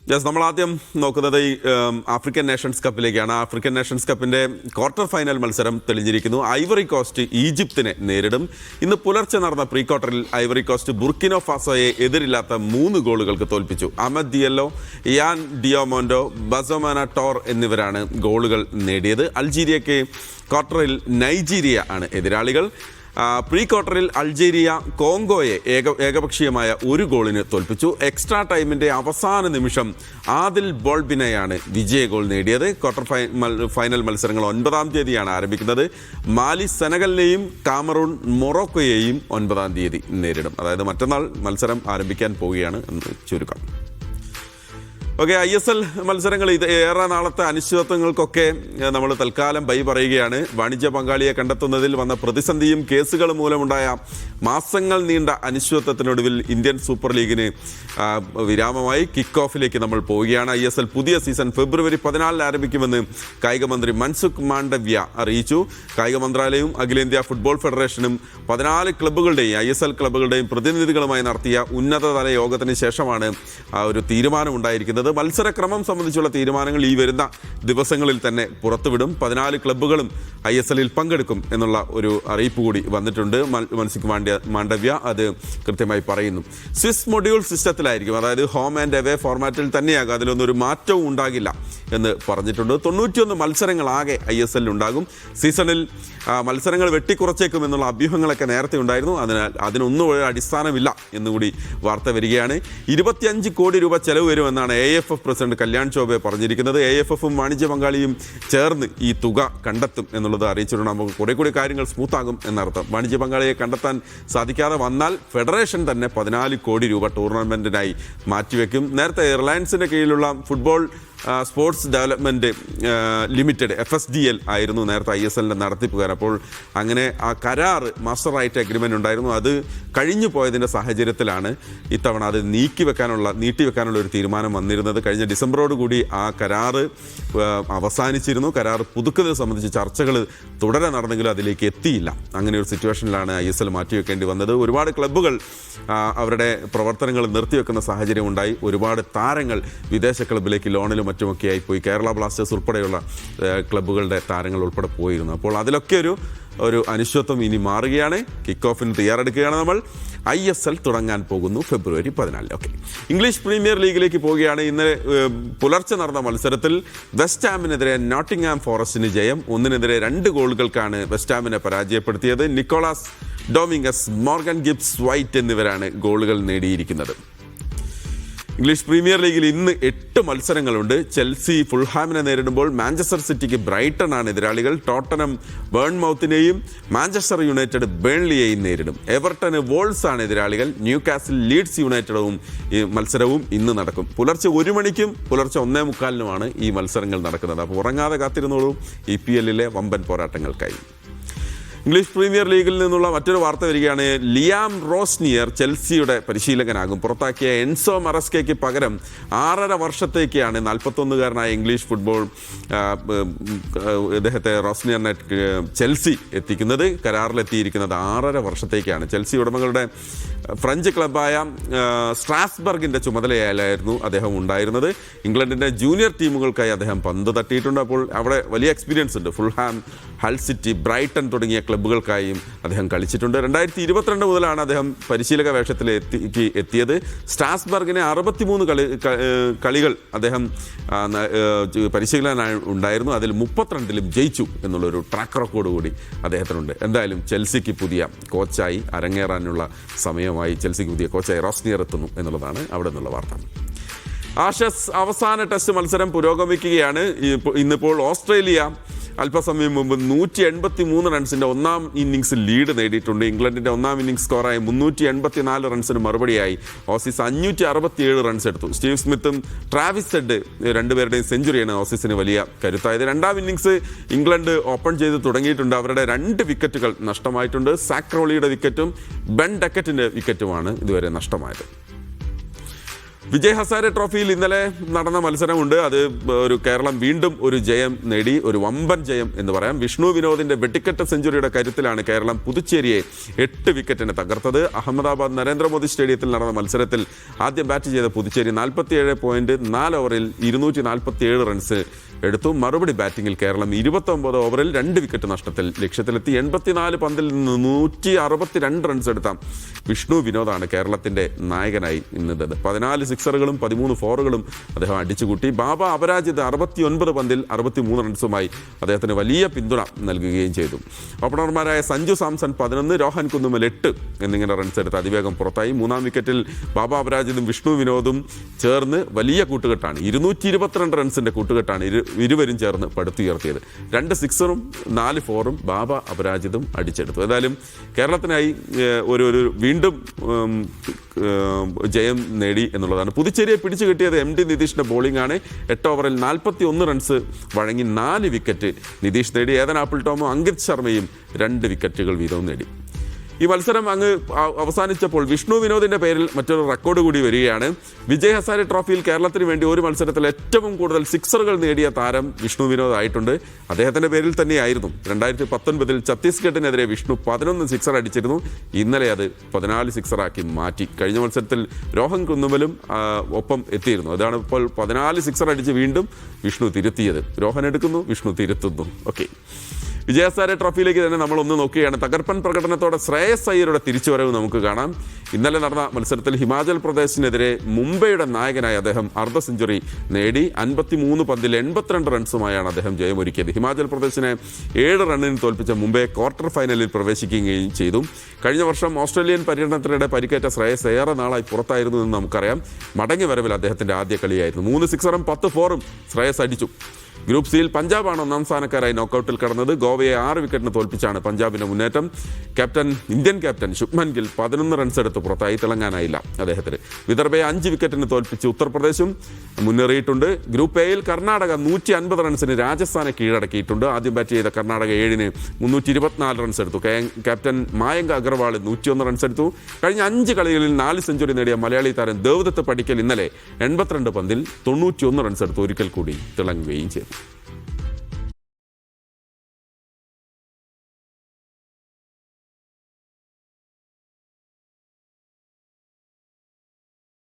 നമ്മൾ ആദ്യം നോക്കുന്നത് ഈ ആഫ്രിക്കൻ നേഷൻസ് കപ്പിലേക്കാണ്. ആഫ്രിക്കൻ നേഷൻസ് കപ്പിന്റെ ക്വാർട്ടർ ഫൈനൽ മത്സരം തെളിഞ്ഞിരിക്കുന്നു. ഐവറി കോസ്റ്റ് ഈജിപ്തിനെ നേരിടും. ഇന്ന് പുലർച്ചെ നടന്ന പ്രീ ക്വാർട്ടറിൽ ഐവറി കോസ്റ്റ് ബുർക്കിനോ ഫാസോയെ എതിരില്ലാത്ത 3 ഗോളുകൾക്ക് തോൽപ്പിച്ചു. അഹമ്മദ് ദിയല്ലോ, ഇയാൻ ഡിയോമോൻഡോ, ബസോമാന ടോർ എന്നിവരാണ് ഗോളുകൾ നേടിയത്. അൾജീരിയയ്ക്ക് ക്വാർട്ടറിൽ നൈജീരിയ ആണ് എതിരാളികൾ. പ്രീ ക്വാർട്ടറിൽ അൾജീരിയ കോങ്കോയെ ഏകപക്ഷീയമായ 1 ഗോളിന് തോൽപ്പിച്ചു. എക്സ്ട്രാ ടൈമിന്റെ അവസാന നിമിഷം ആദിൽ ബോൾബിനെയാണ് വിജയ ഗോൾ നേടിയത്. ക്വാർട്ടർ ഫൈനൽ മത്സരങ്ങൾ 9-ാം തീയതിയാണ് ആരംഭിക്കുന്നത്. മാലി സെനഗലിനെയും കാമറൂൺ മൊറോക്കോയെയും 9-ാം തീയതി നേരിടും. അതായത് മറ്റന്നാൾ മത്സരം ആരംഭിക്കാൻ പോവുകയാണ് എന്ന് ചുരുക്കം. ഓക്കെ, ISL മത്സരങ്ങൾ ഇത് ഏറെ നാളത്തെ അനിശ്ചിതത്വങ്ങൾക്കൊക്കെ നമ്മൾ തൽക്കാലം ബൈ പറയുകയാണ്. വാണിജ്യ പങ്കാളിയെ കണ്ടെത്തുന്നതിൽ വന്ന പ്രതിസന്ധിയും കേസുകൾ മൂലമുണ്ടായ മാസങ്ങൾ നീണ്ട അനിശ്ചിതത്വത്തിനൊടുവിൽ ഇന്ത്യൻ സൂപ്പർ ലീഗിന് വിരാമമായി. കിക്ക് ഓഫിലേക്ക് നമ്മൾ പോവുകയാണ്. ISL പുതിയ സീസൺ ഫെബ്രുവരി 14 ആരംഭിക്കുമെന്ന് കായിക മന്ത്രി മൻസുഖ് മാണ്ഡവ്യ അറിയിച്ചു. കായിക മന്ത്രാലയവും അഖിലേന്ത്യാ ഫുട്ബോൾ ഫെഡറേഷനും 14 ക്ലബ്ബുകളുടെയും ISL ക്ലബ്ബുകളുടെയും പ്രതിനിധികളുമായി നടത്തിയ ഉന്നതതല യോഗത്തിന് ശേഷമാണ് ആ ഒരു തീരുമാനമുണ്ടായിരിക്കുന്നത്. മത്സരക്രമം സംബന്ധിച്ചുള്ള തീരുമാനങ്ങൾ ഈ വരുന്ന ദിവസങ്ങളിൽ തന്നെ പുറത്തുവിടും. 14 ക്ലബ്ബുകളും ISLൽ പങ്കെടുക്കും എന്നുള്ള ഒരു അറിയിപ്പ് കൂടി വന്നിട്ടുണ്ട്. മൻസുഖ് മാണ്ഡവ്യ അത് കൃത്യമായി പറയുന്നു. സ്വിസ് മൊഡ്യൂൾ സിസ്റ്റത്തിലായിരിക്കും, അതായത് ഹോം ആൻഡ് അവേ ഫോർമാറ്റിൽ തന്നെയാകും. അതിലൊന്നും ഒരു മാറ്റവും ഉണ്ടാകില്ല എന്ന് പറഞ്ഞിട്ടുണ്ട്. 91 മത്സരങ്ങൾ ആകെ ISLൽ ഉണ്ടാകും. സീസണിൽ മത്സരങ്ങൾ വെട്ടിക്കുറച്ചേക്കും എന്നുള്ള അഭ്യൂഹങ്ങളൊക്കെ നേരത്തെ ഉണ്ടായിരുന്നു. അതിനാൽ അതിനൊന്നും ഒരു അടിസ്ഥാനമില്ല എന്നുകൂടി വാർത്ത വരികയാണ്. 25 കോടി രൂപ ചെലവ് വരുമെന്നാണ് AFF പ്രസിഡന്റ് കല്യാൺ ചൗബെ പറഞ്ഞിരിക്കുന്നത്. AFFും വാണിജ്യ പങ്കാളിയും ചേർന്ന് ഈ തുക കണ്ടെത്തും എന്നുള്ളത് അറിയിച്ചിട്ടുണ്ട്. നമുക്ക് കുറെ കൂടി കാര്യങ്ങൾ സ്മൂത്താകും എന്നർത്ഥം. വാണിജ്യ പങ്കാളിയെ കണ്ടെത്താൻ സാധിക്കാതെ വന്നാൽ ഫെഡറേഷൻ തന്നെ 14 കോടി രൂപ ടൂർണമെന്റിനായി മാറ്റിവെക്കും. നേരത്തെ റിലയൻസിന്റെ കീഴിലുള്ള football sports development limited FSDL ആയിരുന്നു നേരത്തെ ISLൻ്റെ നടത്തിപ്പുകാർ. അപ്പോൾ അങ്ങനെ ആ കരാറ് മാസ്റ്റർ റൈറ്റ് അഗ്രിമെൻ്റ് ഉണ്ടായിരുന്നു. അത് കഴിഞ്ഞു പോയതിൻ്റെ സാഹചര്യത്തിലാണ് ഇത്തവണ അത് നീട്ടിവെക്കാനുള്ള ഒരു തീരുമാനം വന്നിരുന്നത്. കഴിഞ്ഞ ഡിസംബറോടുകൂടി ആ കരാറ് അവസാനിച്ചിരുന്നു. കരാറ് പുതുക്കുന്നത് സംബന്ധിച്ച് ചർച്ചകൾ തുടരെ നടന്നെങ്കിലും അതിലേക്ക് എത്തിയില്ല. അങ്ങനെ ഒരു സിറ്റുവേഷനിലാണ് ISL മാറ്റിവെക്കേണ്ടി വന്നത്. ഒരുപാട് ക്ലബ്ബുകൾ അവരുടെ പ്രവർത്തനങ്ങൾ നിർത്തിവെക്കുന്ന സാഹചര്യം ഉണ്ടായി. ഒരുപാട് താരങ്ങൾ വിദേശ ക്ലബ്ബിലേക്ക് ലോണിലും മറ്റുമൊക്കെയായി പോയി. കേരള ബ്ലാസ്റ്റേഴ്സ് ഉൾപ്പെടെയുള്ള ക്ലബ്ബുകളുടെ താരങ്ങൾ ഉൾപ്പെടെ പോയിരുന്നു. അപ്പോൾ അതിലൊക്കെ ഒരു അനിശ്ചിതത്വം ഇനി മാറുകയാണ്. കിക്ക് ഓഫിന് തയ്യാറെടുക്കുകയാണ് നമ്മൾ. ISL തുടങ്ങാൻ പോകുന്നു ഫെബ്രുവരി 14. ഓക്കെ, ഇംഗ്ലീഷ് പ്രീമിയർ ലീഗിലേക്ക് പോവുകയാണ്. ഇന്നലെ പുലർച്ചെ നടന്ന മത്സരത്തിൽ വെസ്റ്റ് ഹാമിനെതിരെ നോട്ടിംഗ്ഹാം ഫോറസ്റ്റിന് ജയം. 1-നെതിരെ 2 ഗോളുകൾക്കാണ് വെസ്റ്റ് ഹാമിനെ പരാജയപ്പെടുത്തിയത്. Nicolas Dominguez, Morgan Gibbs White എന്നിവരാണ് ഗോളുകൾ നേടിയിരിക്കുന്നത്. ഇംഗ്ലീഷ് പ്രീമിയർ ലീഗിൽ ഇന്ന് 8 മത്സരങ്ങളുണ്ട്. ചെൽസി ഫുൾഹാമിനെ നേരിടുമ്പോൾ മാഞ്ചസ്റ്റർ സിറ്റിക്ക് ബ്രൈറ്റൺ ആണ് എതിരാളികൾ. ടോട്ടനം ബേൺമൗത്തിനെയും മാഞ്ചസ്റ്റർ യുണൈറ്റഡ് ബേൺലിയെയും നേരിടും. എവർട്ടന് വോൾസ് ആണ് എതിരാളികൾ. ന്യൂകാസിൽ ലീഡ്സ് യുണൈറ്റഡും മത്സരവും ഇന്ന് നടക്കും. പുലർച്ചെ 1 മണിക്കും പുലർച്ചെ 1:45-നുമാണ് ഈ മത്സരങ്ങൾ നടക്കുന്നത്. അപ്പോൾ ഉറങ്ങാതെ കാത്തിരുന്നോളൂ EPLലെ വമ്പൻ പോരാട്ടങ്ങൾക്കായി. ഇംഗ്ലീഷ് പ്രീമിയർ ലീഗിൽ നിന്നുള്ള മറ്റൊരു വാർത്ത വരികയാണ്. ലിയാം റോസ്നിയർ ചെൽസിയുടെ പരിശീലകനാകും. പുറത്താക്കിയ എൻസോ മറസ്കയ്ക്ക് പകരം 6.5 വർഷത്തേക്കാണ് 41-കാരനായ ഇംഗ്ലീഷ് ഫുട്ബോൾ ഇദ്ദേഹത്തെ റോസ്നിയറിനെ ചെൽസി എത്തിക്കുന്നത്. കരാറിലെത്തിയിരിക്കുന്നത് 6.5 വർഷത്തേക്കാണ്. ചെൽസി ഉടമകളുടെ ഫ്രഞ്ച് ക്ലബ്ബായ സ്ട്രാസ്ബർഗിൻ്റെ ചുമതലയായിരുന്നു അദ്ദേഹം ഉണ്ടായിരുന്നത്. ഇംഗ്ലണ്ടിൻ്റെ ജൂനിയർ ടീമുകൾക്കായി അദ്ദേഹം പന്ത് തട്ടിയിട്ടുണ്ട്. അപ്പോൾ അവിടെ വലിയ എക്സ്പീരിയൻസ് ഉണ്ട്. ഫുൾഹാം, ഹൾ സിറ്റി, ബ്രൈറ്റൺ തുടങ്ങിയ ക്ലബ്ബുകൾക്കായും അദ്ദേഹം കളിച്ചിട്ടുണ്ട്. 2022 മുതലാണ് അദ്ദേഹം പരിശീലക വേഷത്തിൽ എത്തിയത്. സ്ട്രാസ്ബർഗിനെ 63 കളികൾ അദ്ദേഹം പരിശീലകനായി ഉണ്ടായിരുന്നു. അതിൽ 32-ലും ജയിച്ചു എന്നുള്ളൊരു ട്രാക്ക് റെക്കോർഡ് കൂടി അദ്ദേഹത്തിനുണ്ട്. എന്തായാലും ചെൽസിക്ക് പുതിയ കോച്ചായി അരങ്ങേറാനുള്ള സമയമായി. ചെൽസിക്ക് പുതിയ കോച്ചായി റോസ്നിയർ എത്തുന്നു എന്നുള്ളതാണ് അവിടെ നിന്നുള്ള വാർത്ത. ആഷസ് അവസാന ടെസ്റ്റ് മത്സരം പുരോഗമിക്കുകയാണ്. ഇന്നിപ്പോൾ ഓസ്ട്രേലിയ അല്പസമയം മുമ്പ് 183 റൺസിൻ്റെ 1-ാം ഇന്നിങ്സിൽ ലീഡ് നേടിയിട്ടുണ്ട്. ഇംഗ്ലണ്ടിൻ്റെ 1-ാം ഇന്നിങ്സ് സ്കോറായ 384 റൺസിന് മറുപടിയായി ഓസീസ് 567 റൺസ് എടുത്തു. സ്റ്റീവ് സ്മിത്തും ട്രാവിസ് ഹെഡ് രണ്ടുപേരുടെയും സെഞ്ചുറിയാണ് ഓസീസിന് വലിയ കരുത്തായത്. 2-ാം ഇന്നിങ്സ് ഇംഗ്ലണ്ട് ഓപ്പൺ ചെയ്ത് തുടങ്ങിയിട്ടുണ്ട്. അവരുടെ 2 വിക്കറ്റുകൾ നഷ്ടമായിട്ടുണ്ട്. സാക്രോളിയുടെ വിക്കറ്റും ബെൻ ഡക്കറ്റിൻ്റെ വിക്കറ്റുമാണ് ഇതുവരെ നഷ്ടമായത്. വിജയ് ഹസാരെ ട്രോഫിയിൽ ഇന്നലെ നടന്ന മത്സരമുണ്ട്. അത് കേരളം വീണ്ടും ഒരു ജയം നേടി, ഒരു വമ്പൻ ജയം എന്ന് പറയാം. വിഷ്ണു വിനോദിന്റെ വെട്ടിക്കെട്ട് സെഞ്ചുറിയുടെ കരുത്തിലാണ് കേരളം പുതുച്ചേരിയെ 8 വിക്കറ്റിന് തകർത്തത്. അഹമ്മദാബാദ് നരേന്ദ്രമോദി സ്റ്റേഡിയത്തിൽ നടന്ന മത്സരത്തിൽ ആദ്യം ബാറ്റ് ചെയ്ത പുതുച്ചേരി 47.4 ഓവറിൽ 247 റൺസ് എടുത്തു. മറുപടി ബാറ്റിംഗിൽ കേരളം 29 ഓവറിൽ 2 വിക്കറ്റ് നഷ്ടത്തിൽ ലക്ഷ്യത്തിലെത്തി. 84 പന്തിൽ നിന്ന് 162 റൺസ് എടുത്ത വിഷ്ണു വിനോദാണ് കേരളത്തിന്റെ നായകനായി ഇന്നത്. 14 സിക്സറുകളും 13 ഫോറുകളും അദ്ദേഹം അടിച്ചുകൂട്ടി. ബാബ അപരാജിത് 69 പന്തിൽ 63 റൺസുമായി അദ്ദേഹത്തിന് വലിയ പിന്തുണ നൽകുകയും ചെയ്തു. ഓപ്പണർമാരായ സഞ്ജു സാംസൺ 11, രോഹൻ കുന്നുമൽ 8 എന്നിങ്ങനെ റൺസ് എടുത്ത് അതിവേഗം പുറത്തായി. 3-ാം വിക്കറ്റിൽ ബാബ അപരാജിതും വിഷ്ണു വിനോദും ചേർന്ന് വലിയ കൂട്ടുകെട്ടാണ്, 222 റൺസിന്റെ കൂട്ടുകെട്ടാണ് ഇരുവരും ചേർന്ന് പടുത്തുയർത്തിയത്. 2 സിക്സറും 4 ഫോറും ബാബ അപരാജിതും അടിച്ചെടുത്തു. ഏതായാലും കേരളത്തിനായി ഒരു വീണ്ടും ജയം നേടി എന്നുള്ളതാണ്. പുതുച്ചേരിയെ പിടിച്ചു കിട്ടിയത് MD നിതീഷിന്റെ ബോളിംഗ് ആണ്. 8 ഓവറിൽ 41 റൺസ് വഴങ്ങി 4 വിക്കറ്റ് നിതീഷ് നേടി. ഏതൻ ആപ്പിൾ ടോമും അങ്കിത് ശർമ്മയും 2 വിക്കറ്റുകൾ വീതവും നേടി. ഈ മത്സരം അങ്ങ് അവസാനിച്ചപ്പോൾ വിഷ്ണു വിനോദിന്റെ പേരിൽ മറ്റൊരു റെക്കോർഡ് കൂടി വരികയാണ്. വിജയ് ഹസാരെ ട്രോഫിയിൽ കേരളത്തിന് വേണ്ടി ഒരു മത്സരത്തിൽ ഏറ്റവും കൂടുതൽ സിക്സറുകൾ നേടിയ താരം വിഷ്ണു വിനോദ് ആയിട്ടുണ്ട്. അദ്ദേഹത്തിന്റെ പേരിൽ തന്നെയായിരുന്നു 2019 ഛത്തീസ്ഗഡിനെതിരെ വിഷ്ണു 11 സിക്സർ അടിച്ചിരുന്നു. ഇന്നലെ അത് 14 സിക്സറാക്കി മാറ്റി. കഴിഞ്ഞ മത്സരത്തിൽ രോഹൻ കുന്നുമലും ഒപ്പം എത്തിയിരുന്നു. അതാണ് ഇപ്പോൾ 14 സിക്സർ അടിച്ച് വീണ്ടും വിഷ്ണു തിരുത്തിയത്. രോഹൻ എടുക്കുന്നു, വിഷ്ണു തിരുത്തുന്നു. ഓക്കെ, വിജയ് ഹസാരെ ട്രോഫിയിലേക്ക് തന്നെ നമ്മളൊന്ന് നോക്കുകയാണ്. തകർപ്പൻ പ്രകടനത്തോടെ ശ്രേയസ് അയ്യരുടെ തിരിച്ചുവരവ് നമുക്ക് കാണാം. ഇന്നലെ നടന്ന മത്സരത്തിൽ ഹിമാചൽ പ്രദേശിനെതിരെ മുംബൈയുടെ നായകനായി അദ്ദേഹം അർദ്ധ സെഞ്ചുറി നേടി. 53 പന്തിൽ 82 റൺസുമായാണ് അദ്ദേഹം ജയമൊരുക്കിയത്. ഹിമാചൽ പ്രദേശിനെ 7 റണ്ണിന് തോൽപ്പിച്ച മുംബൈ ക്വാർട്ടർ ഫൈനലിൽ പ്രവേശിക്കുകയും ചെയ്തു. കഴിഞ്ഞ വർഷം ഓസ്ട്രേലിയൻ പര്യടനത്തിനിടെ പരിക്കേറ്റ ശ്രേയസ് ഏറെ നാളായി പുറത്തായിരുന്നു എന്ന് നമുക്കറിയാം. മടങ്ങി വരവിൽ അദ്ദേഹത്തിന്റെ ആദ്യ കളിയായിരുന്നു. 3 സിക്സറും 10 ഫോറും ശ്രേയസ് അടിച്ചു. ഗ്രൂപ്പ് സിയിൽ പഞ്ചാബാണ് 1-ാം സ്ഥാനക്കാരായി നോക്കൌട്ടിൽ കടന്നത്. ഗോവയെ 6 വിക്കറ്റിന് തോൽപ്പിച്ചാണ് പഞ്ചാബിന്റെ മുന്നേറ്റം. Indian captain Shubman Gill 11 runs എടുത്ത് പുറത്തായി. തിളങ്ങാനായില്ല അദ്ദേഹത്തിന്. വിദർഭയെ 5 വിക്കറ്റിന് തോൽപ്പിച്ച് ഉത്തർപ്രദേശും മുന്നേറിയിട്ടുണ്ട്. ഗ്രൂപ്പ് എയിൽ കർണാടക 150 റൺസിന് രാജസ്ഥാനെ കീഴടക്കിയിട്ടുണ്ട്. ആദ്യം ബാറ്റ് ചെയ്ത കർണാടക 7-ന് 324 റൺസ് എടുത്തു. ക്യാപ്റ്റൻ മായങ്ക് അഗർവാൾ 101 റൺസ് എടുത്തു. കഴിഞ്ഞ 5 കളികളിൽ 4 സെഞ്ചുറി നേടിയ മലയാളി താരം ദേവദത്ത് പടിക്കൽ ഇന്നലെ 82 പന്തിൽ 91 റൺസ് എടുത്ത് ഒരിക്കൽ കൂടി തിളങ്ങുകയും ചെയ്തു.